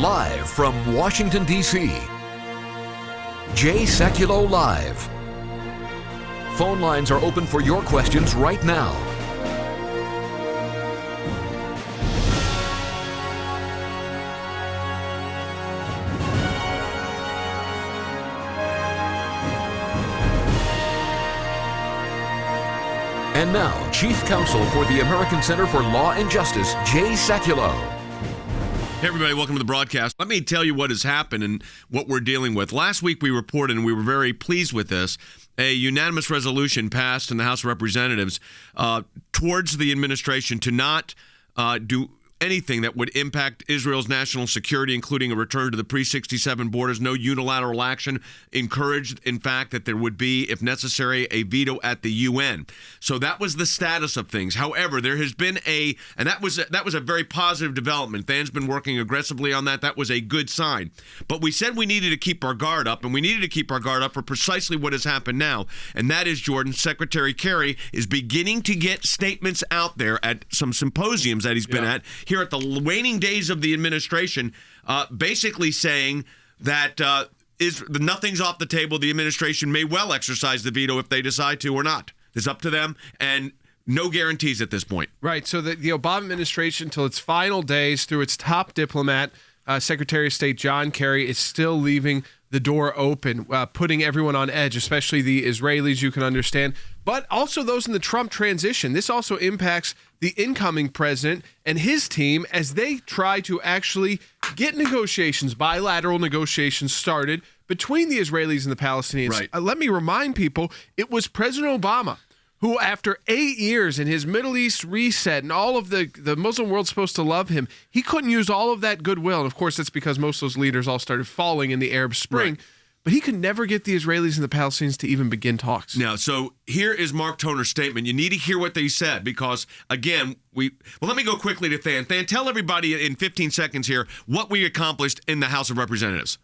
Live from Washington, D.C., Sekulow Live. Phone lines are open for your questions right now. And now, Chief Counsel for the American Center for Law and Justice, Sekulow. Hey everybody, welcome to the broadcast. Let me tell you what has happened and what we're dealing with. Last week we reported, and we were very pleased with this, a unanimous resolution passed in the House of Representatives towards the administration to not do anything that would impact Israel's national security, including a return to the pre-67 borders, no unilateral action, encouraged, in fact, that there would be, if necessary, a veto at the UN. So that was the status of things. However, there has been and that was a very positive development. Than's been working aggressively on that. That was a good sign. But we said we needed to keep our guard up, and we needed to keep our guard up for precisely what has happened now. And that is, Jordan, Secretary Kerry is beginning to get statements out there at some symposiums that he's been at here at the waning days of the administration, basically saying that nothing's off the table. The administration may well exercise the veto if they decide to or not. It's up to them, and no guarantees at this point. Right. So the Obama administration, till its final days, through its top diplomat, Secretary of State John Kerry, is still leaving the door open, putting everyone on edge, especially the Israelis, you can understand, but also those in the Trump transition. This also impacts the incoming president and his team as they try to actually get negotiations, bilateral negotiations started between the Israelis and the Palestinians. Right. Let me remind people, it was President Obama who, after 8 years in his Middle East reset and all of the Muslim world's supposed to love him, he couldn't use all of that goodwill. And of course, that's because most of those leaders all started falling in the Arab Spring. Right. But he could never get the Israelis and the Palestinians to even begin talks. Now, so here is Mark Toner's statement. You need to hear what they said because, again, let me go quickly to Than. Than, tell everybody in 15 seconds here what we accomplished in the House of Representatives.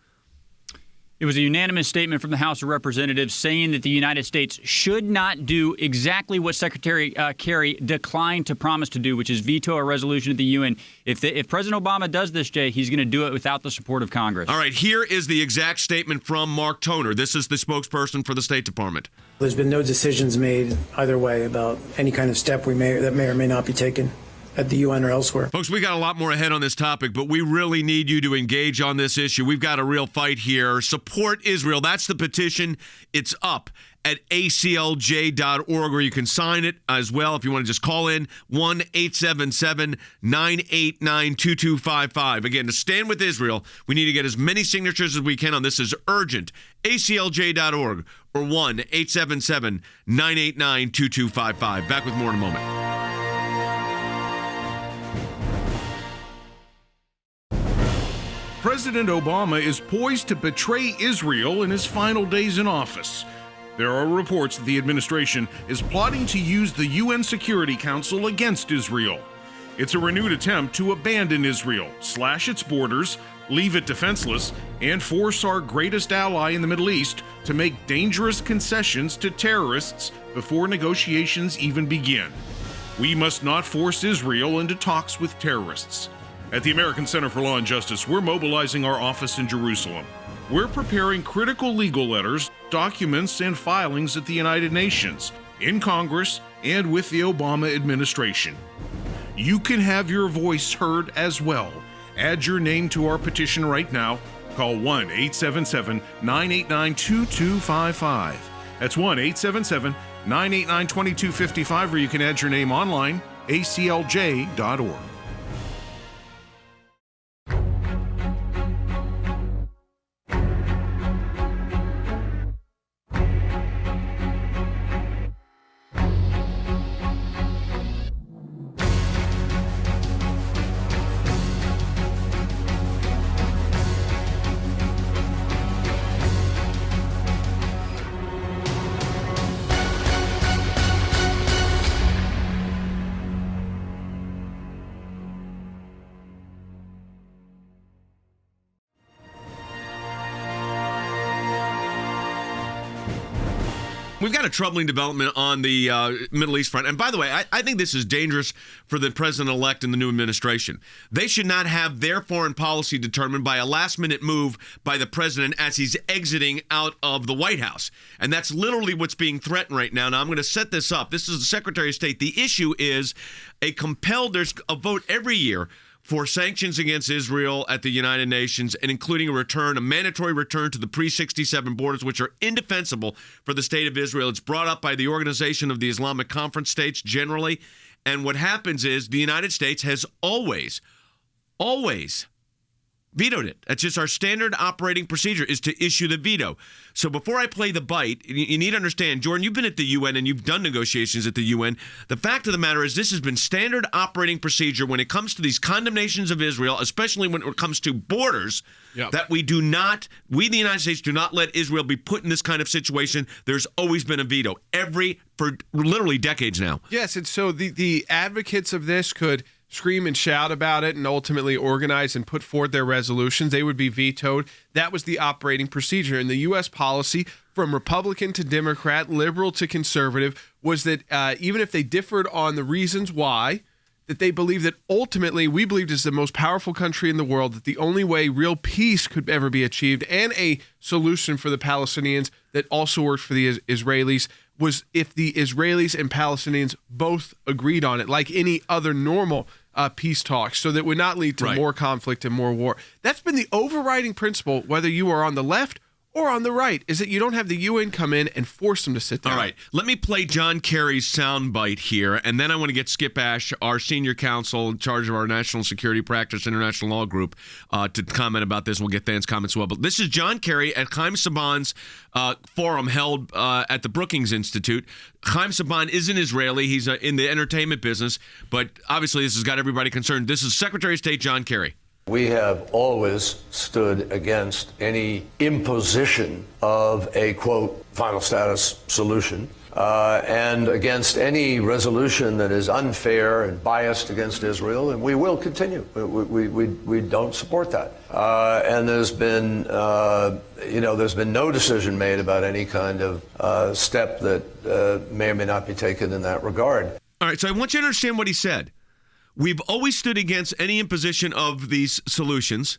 It was a unanimous statement from the House of Representatives saying that the United States should not do exactly what Secretary Kerry declined to promise to do, which is veto a resolution at the UN. If President Obama does this, Jay, he's going to do it without the support of Congress. All right, here is the exact statement from Mark Toner. This is the spokesperson for the State Department. There's been no decisions made either way about any kind of step that may or may not be taken at the UN or elsewhere. Folks, we got a lot more ahead on this topic, but we really need you to engage on this issue. We've got a real fight here. Support Israel. That's the petition. It's up at aclj.org, or you can sign it as well if you want to just call in 1-877-989-2255. Again, to stand with Israel, we need to get as many signatures as we can on this. Is urgent. aclj.org or 1-877-989-2255. Back with more in a moment. President Obama is poised to betray Israel in his final days in office. There are reports that the administration is plotting to use the UN Security Council against Israel. It's a renewed attempt to abandon Israel, slash its borders, leave it defenseless, and force our greatest ally in the Middle East to make dangerous concessions to terrorists before negotiations even begin. We must not force Israel into talks with terrorists. At the American Center for Law and Justice, we're mobilizing our office in Jerusalem. We're preparing critical legal letters, documents, and filings at the United Nations, in Congress, and with the Obama administration. You can have your voice heard as well. Add your name to our petition right now. Call 1-877-989-2255. That's 1-877-989-2255, or you can add your name online, aclj.org. we've got a troubling development on the Middle East front. And by the way, I think this is dangerous for the president-elect and the new administration. They should not have their foreign policy determined by a last-minute move by the president as he's exiting out of the White House. And that's literally what's being threatened right now. Now, I'm going to set this up. This is the Secretary of State. The issue is there's a vote every year for sanctions against Israel at the United Nations, and including a mandatory return to the pre-67 borders, which are indefensible for the state of Israel. It's brought up by the Organization of the Islamic Conference States generally. And what happens is the United States has always vetoed it. That's just our standard operating procedure, is to issue the veto. So before I play the bite, you need to understand, Jordan, you've been at the UN and you've done negotiations at the UN. The fact of the matter is this has been standard operating procedure when it comes to these condemnations of Israel, especially when it comes to borders, that we, the United States, do not let Israel be put in this kind of situation. There's always been a veto, for literally decades now. Yes, and so the advocates of this could scream and shout about it and ultimately organize and put forward their resolutions. They would be vetoed. That was the operating procedure. And the U.S. policy, from Republican to Democrat, liberal to conservative, was that even if they differed on the reasons why, that they believed that ultimately, we believed as the most powerful country in the world, that the only way real peace could ever be achieved and a solution for the Palestinians that also worked for the Israelis was if the Israelis and Palestinians both agreed on it, like any other normal peace talks, so that would not lead to more conflict and more war. That's been the overriding principle, whether you are on the left or on the right, is that you don't have the UN come in and force them to sit down. All right. Let me play John Kerry's soundbite here, and then I want to get Skip Ash, our senior counsel in charge of our National Security Practice International Law Group, to comment about this. We'll get Than's comments as well. But this is John Kerry at Chaim Saban's forum held at the Brookings Institute. Chaim Saban is an Israeli. He's in the entertainment business, but obviously this has got everybody concerned. This is Secretary of State John Kerry. We have always stood against any imposition of a, quote, final status solution, and against any resolution that is unfair and biased against Israel, and we will continue. We don't support that. And there's been no decision made about any kind of step that may or may not be taken in that regard. All right, so I want you to understand what he said. We've always stood against any imposition of these solutions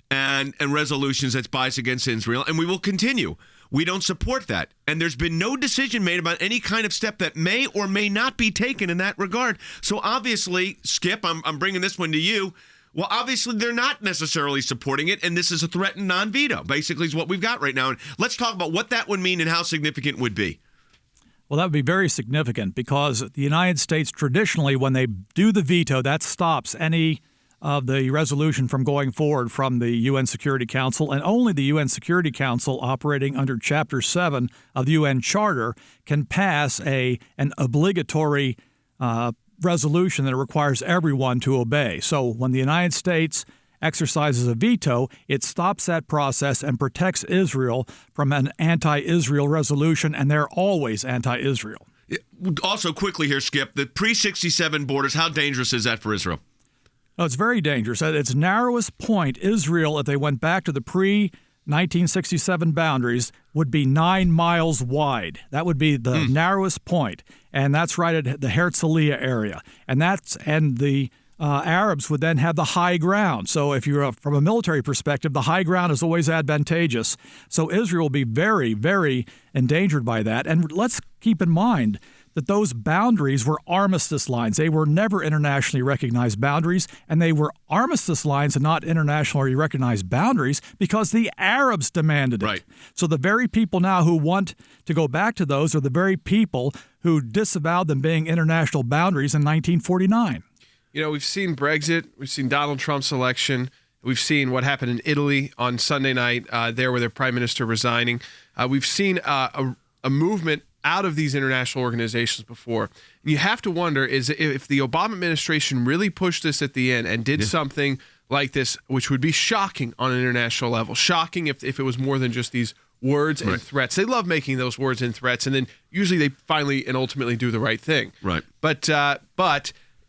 and resolutions that's biased against Israel, and we will continue. We don't support that. And there's been no decision made about any kind of step that may or may not be taken in that regard. So obviously, Skip, I'm bringing this one to you. Well, obviously, they're not necessarily supporting it, and this is a threatened non-veto, basically is what we've got right now. And let's talk about what that would mean and how significant it would be. Well, that would be very significant because the United States traditionally, when they do the veto, that stops any of the resolution from going forward from the UN Security Council, and only the UN Security Council, operating under Chapter 7 of the UN Charter, can pass an obligatory resolution that requires everyone to obey. So when the United States exercises a veto, it stops that process and protects Israel from an anti-Israel resolution, and they're always anti-Israel. Also, quickly here, Skip, the pre-67 borders, how dangerous is that for Israel? Oh, it's very dangerous. At its narrowest point, Israel, if they went back to the pre-1967 boundaries, would be 9 miles wide. That would be the narrowest point, and that's right at the Herzliya area. And the Arabs would then have the high ground. So if you're from a military perspective, the high ground is always advantageous. So Israel will be very, very endangered by that. And let's keep in mind that those boundaries were armistice lines. They were never internationally recognized boundaries, and they were armistice lines and not internationally recognized boundaries because the Arabs demanded it. Right. So the very people now who want to go back to those are the very people who disavowed them being international boundaries in 1949. You know, we've seen Brexit, we've seen Donald Trump's election, we've seen what happened in Italy on Sunday night there with their prime minister resigning. We've seen a movement out of these international organizations before. And you have to wonder is if the Obama administration really pushed this at the end and did something like this, which would be shocking on an international level, shocking if it was more than just these words and threats. They love making those words and threats, and then usually they finally and ultimately do the right thing. Right. But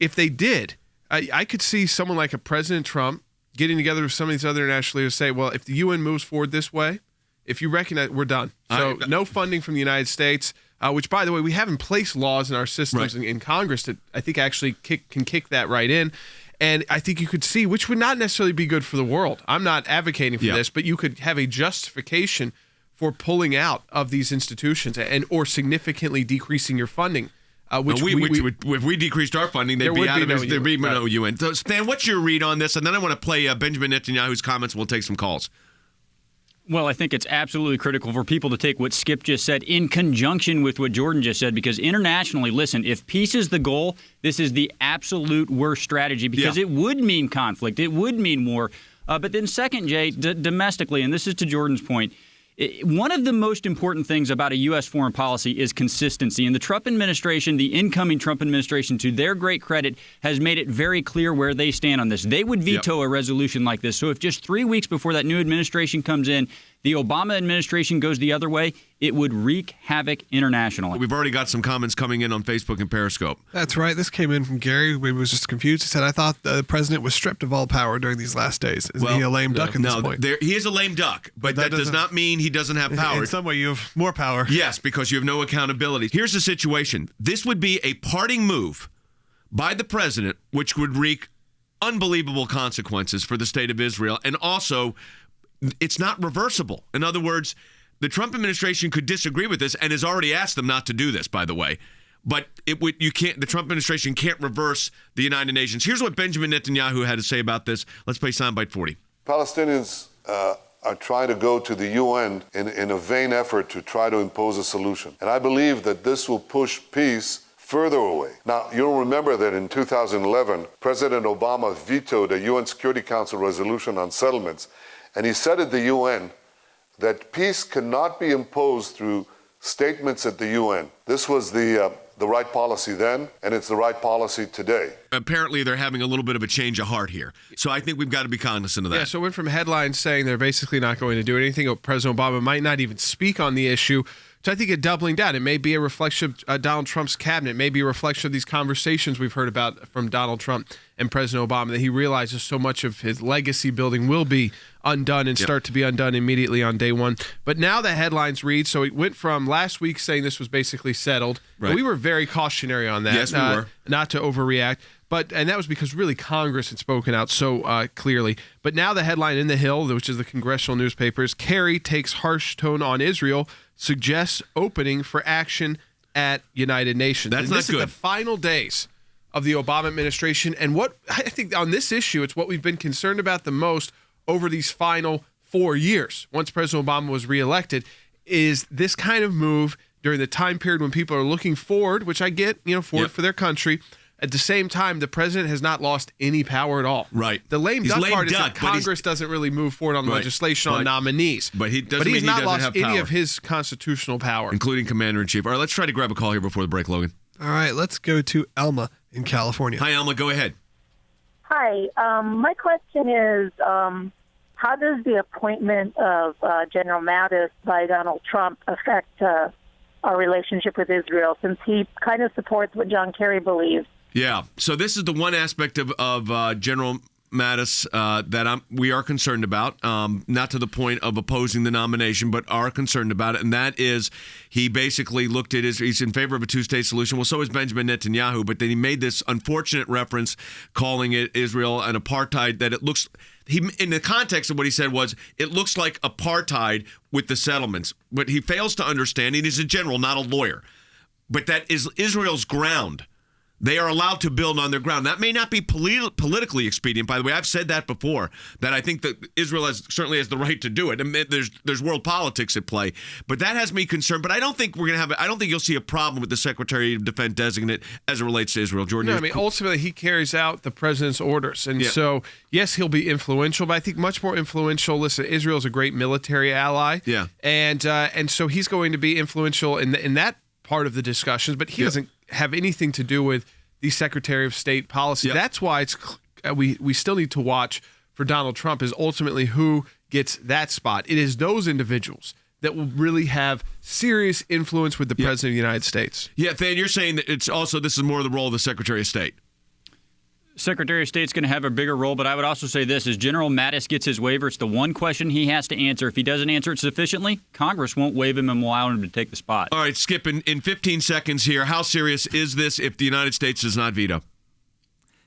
if they did, I could see someone like a President Trump getting together with some of these other international leaders say, well, if the UN moves forward this way, if you recognize, we're done. So no funding from the United States. which, by the way, we have in place laws in our systems in Congress that I think actually can kick that right in. And I think you could see, which would not necessarily be good for the world. I'm not advocating for this, but you could have a justification for pulling out of these institutions or significantly decreasing your funding. If we decreased our funding, they'd be out of it. There'd be no UN. So, Stan, what's your read on this? And then I want to play Benjamin Netanyahu's comments, and we'll take some calls. Well, I think it's absolutely critical for people to take what Skip just said in conjunction with what Jordan just said, because internationally, listen, if peace is the goal, this is the absolute worst strategy, because it would mean conflict. It would mean war. But then second, Jay, domestically, and this is to Jordan's point, one of the most important things about a U.S. foreign policy is consistency. And the Trump administration, the incoming Trump administration, to their great credit, has made it very clear where they stand on this. They would veto a resolution like this. So if just 3 weeks before that new administration comes in, the Obama administration goes the other way, it would wreak havoc internationally. We've already got some comments coming in on Facebook and Periscope. That's right. This came in from Gary, who was just confused. He said, I thought the president was stripped of all power during these last days. Is he a lame duck at this point? He is a lame duck, but that does not mean he doesn't have power. In some way, you have more power. Yes, because you have no accountability. Here's the situation. This would be a parting move by the president, which would wreak unbelievable consequences for the state of Israel, and also it's not reversible. In other words, the Trump administration could disagree with this and has already asked them not to do this, by the way. But the Trump administration can't reverse the United Nations. Here's what Benjamin Netanyahu had to say about this. Let's play soundbite 40. Palestinians are trying to go to the UN in a vain effort to try to impose a solution. And I believe that this will push peace further away. Now, you'll remember that in 2011, President Obama vetoed a UN Security Council resolution on settlements. And he said at the UN that peace cannot be imposed through statements at the UN. This was the right policy then, and it's the right policy today. Apparently, they're having a little bit of a change of heart here. So I think we've got to be cognizant of that. Yeah, so it went from headlines saying they're basically not going to do anything. President Obama might not even speak on the issue. So I think it doubling down. It may be a reflection of Donald Trump's cabinet. It may be a reflection of these conversations we've heard about from Donald Trump and President Obama, that he realizes so much of his legacy building will be undone and start to be undone immediately on day one. But now the headlines read, so it went from last week saying this was basically settled. Right. We were very cautionary on that. Yes, we were. Not to overreact. And that was because really Congress had spoken out so clearly. But now the headline in The Hill, which is the Congressional newspaper, is Kerry takes harsh tone on Israel, suggests opening for action at United Nations. That's not good. This is the final days of the Obama administration. And what I think on this issue, it's what we've been concerned about the most over these final 4 years, once President Obama was reelected, is this kind of move during the time period when people are looking forward, which I get, forward for their country. At the same time, the president has not lost any power at all. Right. The lame duck part is that Congress doesn't really move forward on legislation on nominees. But he's not lost any of his constitutional power. Including commander-in-chief. All right, let's try to grab a call here before the break, Logan. All right, let's go to Elma in California. Hi, Elma. Go ahead. Hi. My question is, how does the appointment of General Mattis by Donald Trump affect our relationship with Israel, since he kind of supports what John Kerry believes? Yeah. So this is the one aspect of General Mattis that we are concerned about, not to the point of opposing the nomination, but are concerned about it. And that is, he basically looked at he's in favor of a two-state solution. Well, so is Benjamin Netanyahu. But then he made this unfortunate reference calling it Israel an apartheid, that it looks, in the context of what he said was, it looks like apartheid with the settlements. But he fails to understand, and he's a general, not a lawyer, but that is Israel's ground. They are allowed to build on their ground. That may not be politically expedient, by the way. I've said that before, that I think that Israel certainly has the right to do it. I mean, there's world politics at play, but that has me concerned. But I don't think I don't think you'll see a problem with the Secretary of Defense designate as it relates to Israel. Jordan, no, I mean, ultimately he carries out the president's orders, and so yes, he'll be influential, but I think much more influential. Listen, Israel's a great military ally, and so he's going to be influential in that part of the discussions, but he doesn't have anything to do with the Secretary of State policy. That's why we still need to watch for Donald Trump, is ultimately who gets that spot. It is those individuals that will really have serious influence with the President of the United States. Yeah, Than, you're saying that this is more of the role of the Secretary of State. Secretary of State's going to have a bigger role, but I would also say this: as General Mattis gets his waiver, it's the one question he has to answer. If he doesn't answer it sufficiently, Congress won't waive him and will allow him to take the spot. All right, Skip, in 15 seconds here, how serious is this if the United States does not veto?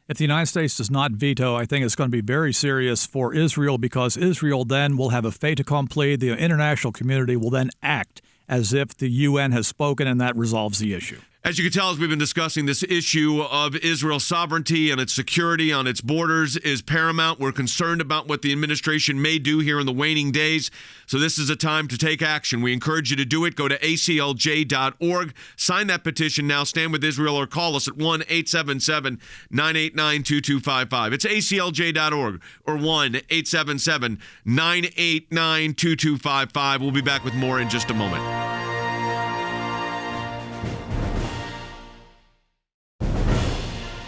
If the United States does not veto, I think it's going to be very serious for Israel, because Israel then will have a fait accompli. The international community will then act as if the UN has spoken, and that resolves the issue. As you can tell, as we've been discussing, this issue of Israel's sovereignty and its security on its borders is paramount. We're concerned about what the administration may do here in the waning days. So this is a time to take action. We encourage you to do it. Go to aclj.org. Sign that petition now. Stand with Israel, or call us at 1-877-989-2255. It's aclj.org or 1-877-989-2255. We'll be back with more in just a moment.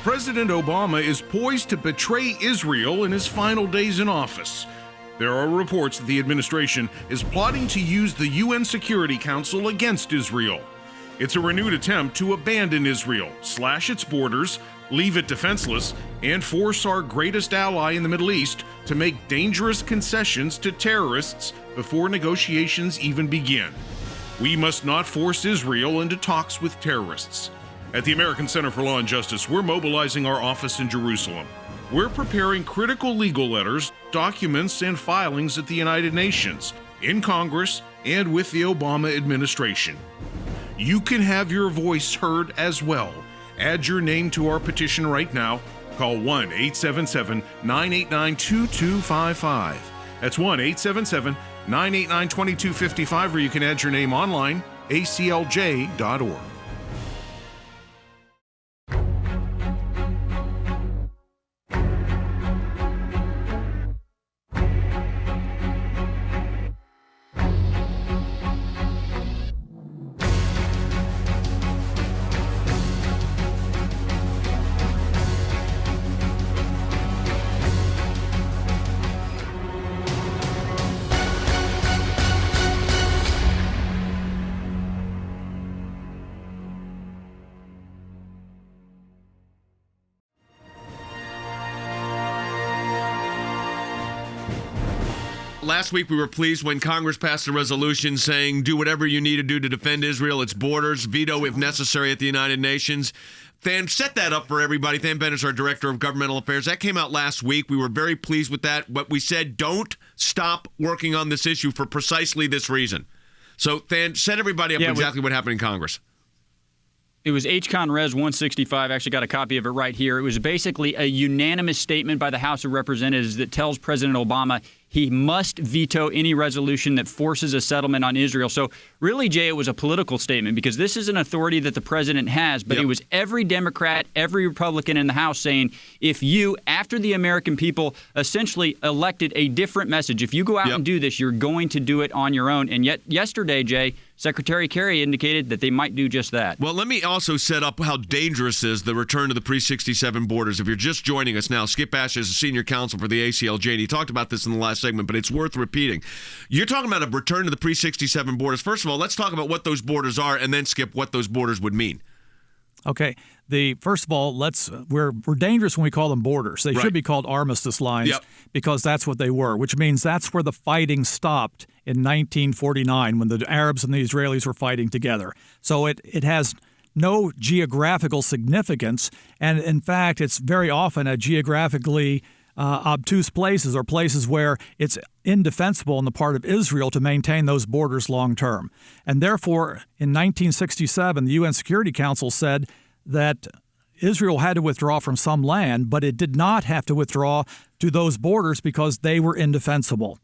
President Obama is poised to betray Israel in his final days in office. There are reports that the administration is plotting to use the UN Security Council against Israel. It's a renewed attempt to abandon Israel, slash its borders, leave it defenseless, and force our greatest ally in the Middle East to make dangerous concessions to terrorists before negotiations even begin. We must not force Israel into talks with terrorists. At the American Center for Law and Justice, we're mobilizing our office in Jerusalem. We're preparing critical legal letters, documents, and filings at the United Nations, in Congress, and with the Obama administration. You can have your voice heard as well. Add your name to our petition right now. Call 1-877-989-2255. That's 1-877-989-2255, or you can add your name online, aclj.org. Last week, we were pleased when Congress passed a resolution saying do whatever you need to do to defend Israel, its borders, veto if necessary at the United Nations. Than set that up for everybody. Than Bennett is our Director of Governmental Affairs. That came out last week. We were very pleased with that. But we said don't stop working on this issue for precisely this reason. So, Than, set everybody up exactly what happened in Congress. It was HCon Res 165. I actually got a copy of it right here. It was basically a unanimous statement by the House of Representatives that tells President Obama he must veto any resolution that forces a settlement on Israel. So really, Jay, it was a political statement because this is an authority that the president has, but it was every Democrat, every Republican in the House saying, if you, after the American people essentially elected a different message, if you go out and do this, you're going to do it on your own. And yet yesterday, Jay, Secretary Kerry indicated that they might do just that. Well, let me also set up how dangerous is the return to the pre-67 borders. If you're just joining us now, Skip Ash is a senior counsel for the ACLJ, and he talked about this in the last segment, but it's worth repeating. You're talking about a return to the pre-67 borders. First of all, let's talk about what those borders are, and then, Skip, what those borders would mean. Okay. First of all, we're dangerous when we call them borders. They should be called armistice lines because that's what they were, which means that's where the fighting stopped in 1949 when the Arabs and the Israelis were fighting together. So it has no geographical significance, and in fact, it's very often a geographically obtuse places or places where it's indefensible on the part of Israel to maintain those borders long term. And therefore, in 1967, the UN Security Council said that Israel had to withdraw from some land, but it did not have to withdraw to those borders because they were indefensible.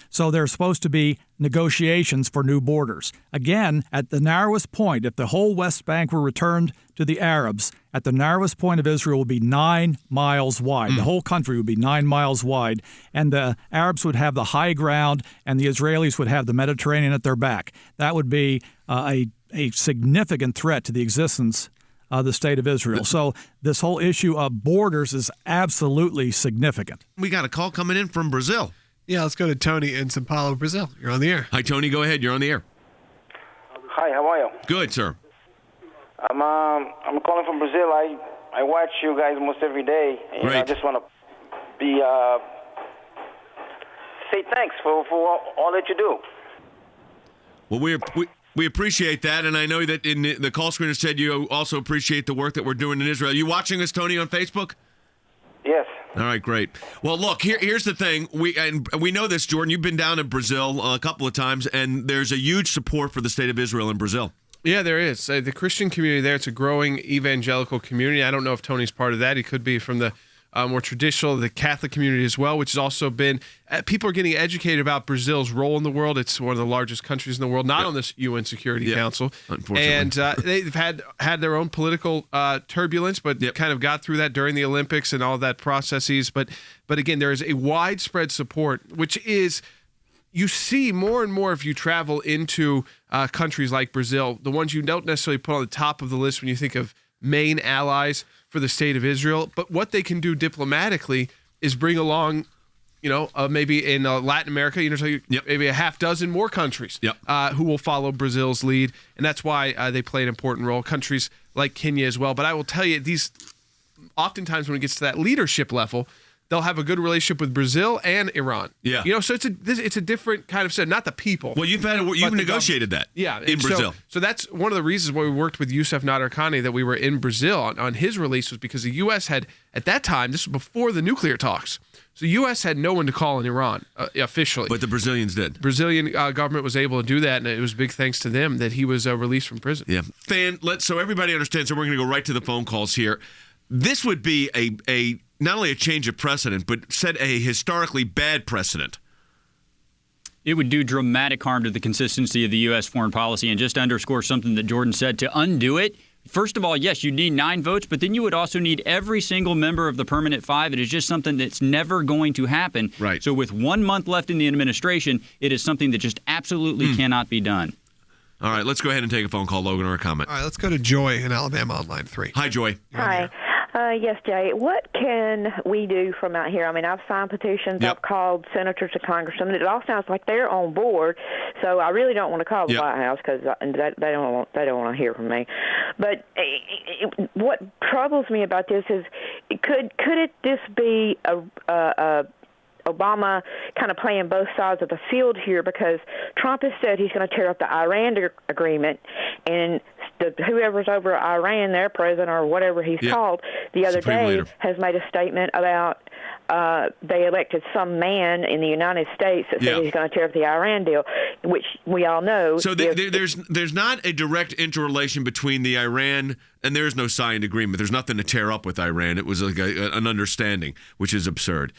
So there's supposed to be negotiations for new borders. Again, at the narrowest point, if the whole West Bank were returned to the Arabs, at the narrowest point of Israel would be 9 miles wide. The whole country would be 9 miles wide, and the Arabs would have the high ground, and the Israelis would have the Mediterranean at their back. That would be a significant threat to the existence of the state of Israel. So this whole issue of borders is absolutely significant. We got a call coming in from Brazil. Yeah, let's go to Tony in São Paulo, Brazil. You're on the air. Hi, Tony. Go ahead. You're on the air. Hi, how are you? Good, sir. I'm calling from Brazil. I watch you guys almost every day. And I just want to be say thanks for all that you do. Well, we appreciate that, and I know that in the call screener said you also appreciate the work that we're doing in Israel. Are you watching us, Tony, on Facebook? Yes. All right, great. Well, look, here's the thing. We know this, Jordan. You've been down in Brazil a couple of times, and there's a huge support for the state of Israel in Brazil. Yeah, there is. The Christian community there, it's a growing evangelical community. I don't know if Tony's part of that. He could be from the more traditional, the Catholic community as well, which has also been, people are getting educated about Brazil's role in the world. It's one of the largest countries in the world, not on this UN Security Council. Unfortunately. And they've had their own political turbulence, but kind of got through that during the Olympics and all that processes. But again, there is a widespread support, which is, you see more and more if you travel into countries like Brazil, the ones you don't necessarily put on the top of the list when you think of main allies for the state of Israel, but what they can do diplomatically is bring along, maybe in Latin America, maybe a half dozen more countries who will follow Brazil's lead, and that's why they play an important role. Countries like Kenya as well. But I will tell you, these oftentimes when it gets to that leadership level, they'll have a good relationship with Brazil and Iran. Yeah. So it's a different kind of set, not the people. Well, you've negotiated that. Yeah. In Brazil. So that's one of the reasons why we worked with Youssef Nadarkhani, that we were in Brazil on his release, was because the U.S. had, at that time, this was before the nuclear talks. So the U.S. had no one to call in Iran officially. But the Brazilians did. Brazilian government was able to do that, and it was big thanks to them that he was released from prison. Yeah. Fan, so everybody understands, so we're going to go right to the phone calls here. This would be a not only a change of precedent, but set a historically bad precedent. It would do dramatic harm to the consistency of the U.S. foreign policy, and just underscore something that Jordan said, to undo it. First of all, yes, you need 9 votes, but then you would also need every single member of the permanent 5. It is just something that's never going to happen. Right. So with 1 month left in the administration, it is something that just absolutely cannot be done. All right, let's go ahead and take a phone call, Logan, or a comment. All right, let's go to Joy in Alabama on line 3. Hi, Joy. Hi. Yes, Jay. What can we do from out here? I mean, I've signed petitions. I've called senators and congressmen. It all sounds like they're on board. So I really don't want to call the White House because they don't want to hear from me. But what troubles me about this is, could this be a Obama kind of playing both sides of the field here, because Trump has said he's going to tear up the Iran agreement, and whoever's over Iran, their president or whatever he's called, the other day has made a statement about they elected some man in the United States that said he's going to tear up the Iran deal, which we all know. So there's not a direct interrelation between the Iran, and there is no signed agreement. There's nothing to tear up with Iran. It was like an understanding, which is absurd.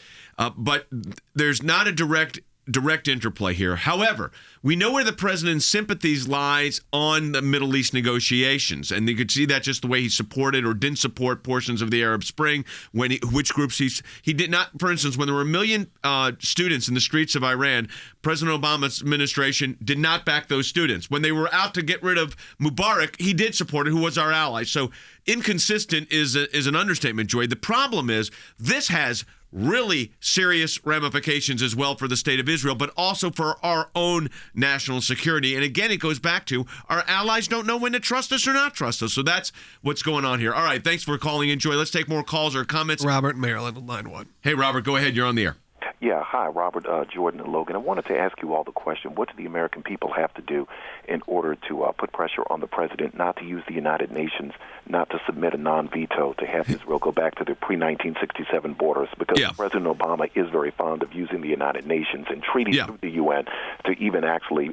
But there's not a direct interplay here. However, we know where the president's sympathies lies on the Middle East negotiations, and you could see that just the way he supported or didn't support portions of the Arab Spring, which groups he did not. For instance, when there were 1 million students in the streets of Iran, President Obama's administration did not back those students. When they were out to get rid of Mubarak, he did support it, who was our ally. So inconsistent is an understatement, Joy. The problem is this has really serious ramifications as well for the state of Israel, but also for our own national security. And again, it goes back to our allies don't know when to trust us or not trust us. So that's what's going on here. All right, thanks for calling in, Joy. Let's take more calls or comments. Robert, Maryland, on line 1. Hey, Robert, go ahead. You're on the air. Yeah, hi, Robert, Jordan, and Logan. I wanted to ask you all the question, what do the American people have to do in order to put pressure on the president not to use the United Nations, not to submit a non-veto, to have Israel go back to the pre-1967 borders? Because President Obama is very fond of using the United Nations and treaties through the UN to even actually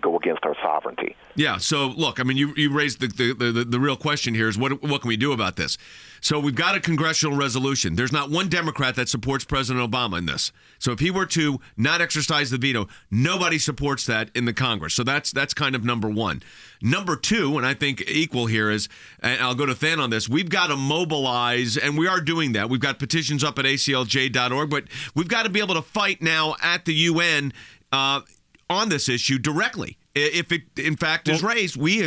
go against our sovereignty. Yeah, so look, I mean, you raised the real question here is what can we do about this? So we've got a congressional resolution. There's not one Democrat that supports President Obama in this. So if he were to not exercise the veto, nobody supports that in the Congress. So that's kind of number one. Number two, and I think equal here is, and I'll go to Than on this, we've got to mobilize, and we are doing that. We've got petitions up at aclj.org, but we've got to be able to fight now at the UN on this issue directly. If it, in fact, is raised, we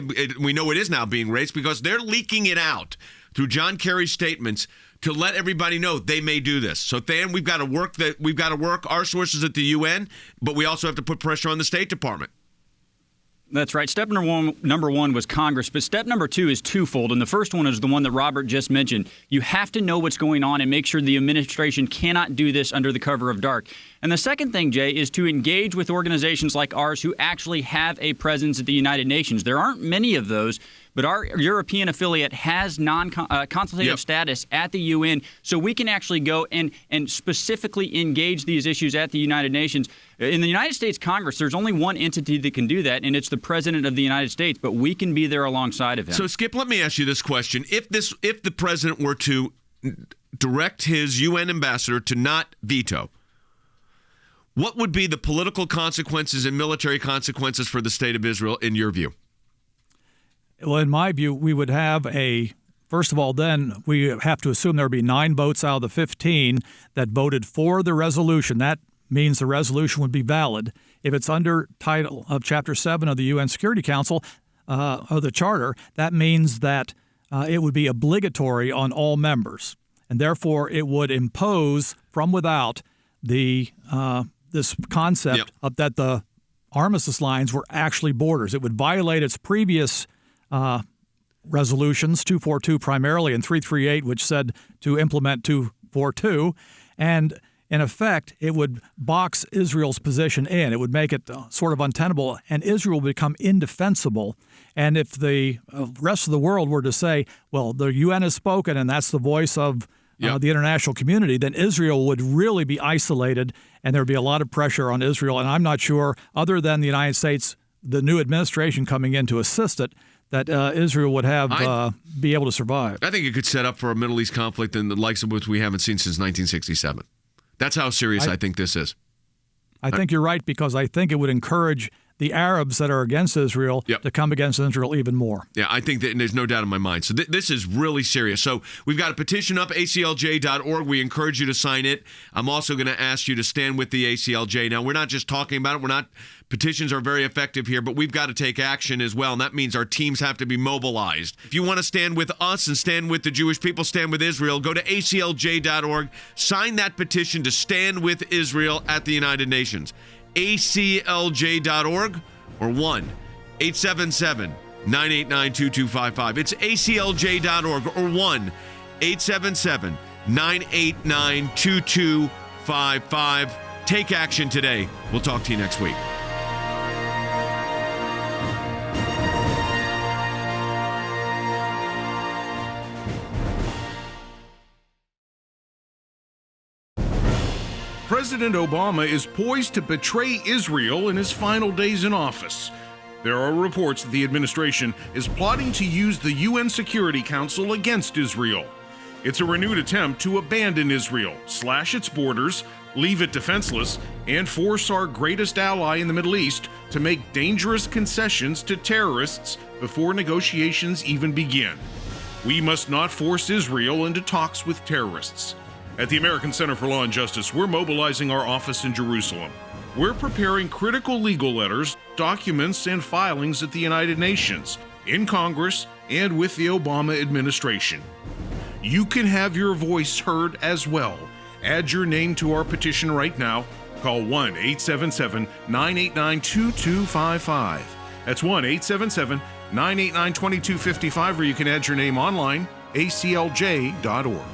know it is now being raised because they're leaking it out through John Kerry's statements to let everybody know they may do this. So, Than, we've got to work our sources at the UN, but we also have to put pressure on the State Department. That's right. Step number one was Congress, but step number 2 is twofold. And the first one is the one that Robert just mentioned. You have to know what's going on and make sure the administration cannot do this under the cover of dark. And the second thing, Jay, is to engage with organizations like ours who actually have a presence at the United Nations. There aren't many of those, but our European affiliate has non-consultative status at the UN, so we can actually go and specifically engage these issues at the United Nations. In the United States Congress, there's only one entity that can do that, and it's the President of the United States, but we can be there alongside of him. So, Skip, let me ask you this question. If the President were to direct his UN ambassador to not veto, what would be the political consequences and military consequences for the State of Israel, in your view? Well, in my view, we would have first of all, then we have to assume there would be 9 votes out of the 15 that voted for the resolution. That means the resolution would be valid. If it's under title of Chapter 7 of the UN Security Council, of the Charter, that means that it would be obligatory on all members. And therefore, it would impose from without this concept of that the armistice lines were actually borders. It would violate its previous resolutions, 242 primarily, and 338, which said to implement 242. And in effect, it would box Israel's position in. It would make it sort of untenable, and Israel would become indefensible. And if the rest of the world were to say, well, the UN has spoken, and that's the voice of the international community, then Israel would really be isolated, and there would be a lot of pressure on Israel. And I'm not sure, other than the United States, the new administration coming in to assist it, that Israel would be able to survive. I think it could set up for a Middle East conflict in the likes of which we haven't seen since 1967. That's how serious I think this is. I think you're right, because I think it would encourage the Arabs that are against Israel to come against Israel even more. Yeah, I think that, and there's no doubt in my mind. So this is really serious. So we've got a petition up, aclj.org. We encourage you to sign it. I'm also going to ask you to stand with the ACLJ. Now, we're not just talking about it. Petitions are very effective here, but we've got to take action as well, and that means our teams have to be mobilized. If you want to stand with us and stand with the Jewish people, stand with Israel, go to aclj.org, sign that petition to stand with Israel at the United Nations. aclj.org or 1-877-989-2255. It's aclj.org or 1-877-989-2255. Take action today. We'll talk to you next week. President Obama is poised to betray Israel in his final days in office. There are reports that the administration is plotting to use the UN Security Council against Israel. It's a renewed attempt to abandon Israel, slash its borders, leave it defenseless, and force our greatest ally in the Middle East to make dangerous concessions to terrorists before negotiations even begin. We must not force Israel into talks with terrorists. At the American Center for Law and Justice, we're mobilizing our office in Jerusalem. We're preparing critical legal letters, documents, and filings at the United Nations, in Congress, and with the Obama administration. You can have your voice heard as well. Add your name to our petition right now. Call 1-877-989-2255. That's 1-877-989-2255, or you can add your name online, aclj.org.